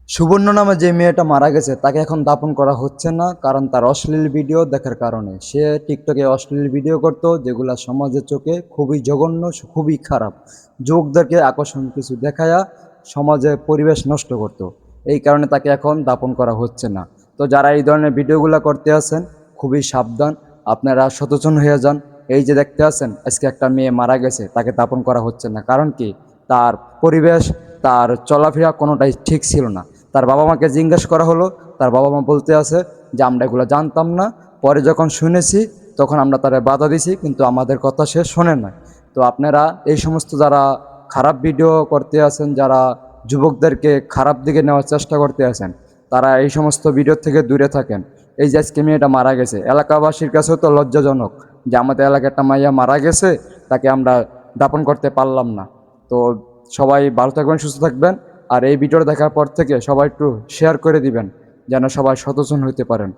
সুবর্ণ নামে যে মেয়েটা মারা গেছে তাকে এখন দাফন করা হচ্ছে না, কারণ তার অশ্লীল ভিডিও দেখার কারণে। সে টিকটকে অশ্লীল ভিডিও করত, যেগুলা সমাজের চোখে খুবই জঘন্য, খুবই খারাপ। যুবকদেরকে আকর্ষণ কিছু দেখায়া সমাজে পরিবেশ নষ্ট করত। এই কারণে তাকে এখন দাফন করা হচ্ছে না। তো যারা এই ধরনের ভিডিওগুলো করতে আছেন, খুবই সাবধান, আপনারা সচেতন হয়ে যান। এই যে দেখতে আছেন, আজকে একটা মেয়ে মারা গেছে, তাকে দাফন করা হচ্ছে না, কারণ কি? তার পরিবেশ, তার চলাফেরা কোনোটাই ঠিক ছিল না। তার বাবা মাকে জিজ্ঞেস করা হলো, তার বাবা মা বলতে আছে যে আমরা এগুলো জানতাম না, পরে যখন শুনেছি তখন আমরা তারা বাধা দিছি, কিন্তু আমাদের কথা সে শোনে না। তো আপনারা এই সমস্ত যারা খারাপ ভিডিও করতে আছেন, যারা যুবকদেরকে খারাপ দিকে নেওয়ার চেষ্টা করতে আছেন, তারা এই সমস্ত ভিডিও থেকে দূরে থাকেন। এই যে আজকে মেয়েটা মারা গেছে, এলাকাবাসীর কাছেও তো লজ্জাজনক যে আমাদের এলাকায় একটা মাইয়া মারা গেছে, তাকে আমরা দাপন করতে পারলাম না। তো সবাই ভালো থাকবেন, সুস্থ থাকবেন। আর এই ভিডিওটা দেখার পর থেকে সবাই একটু শেয়ার করে দিবেন, যেন সবাই সচেতন হতে পারেন।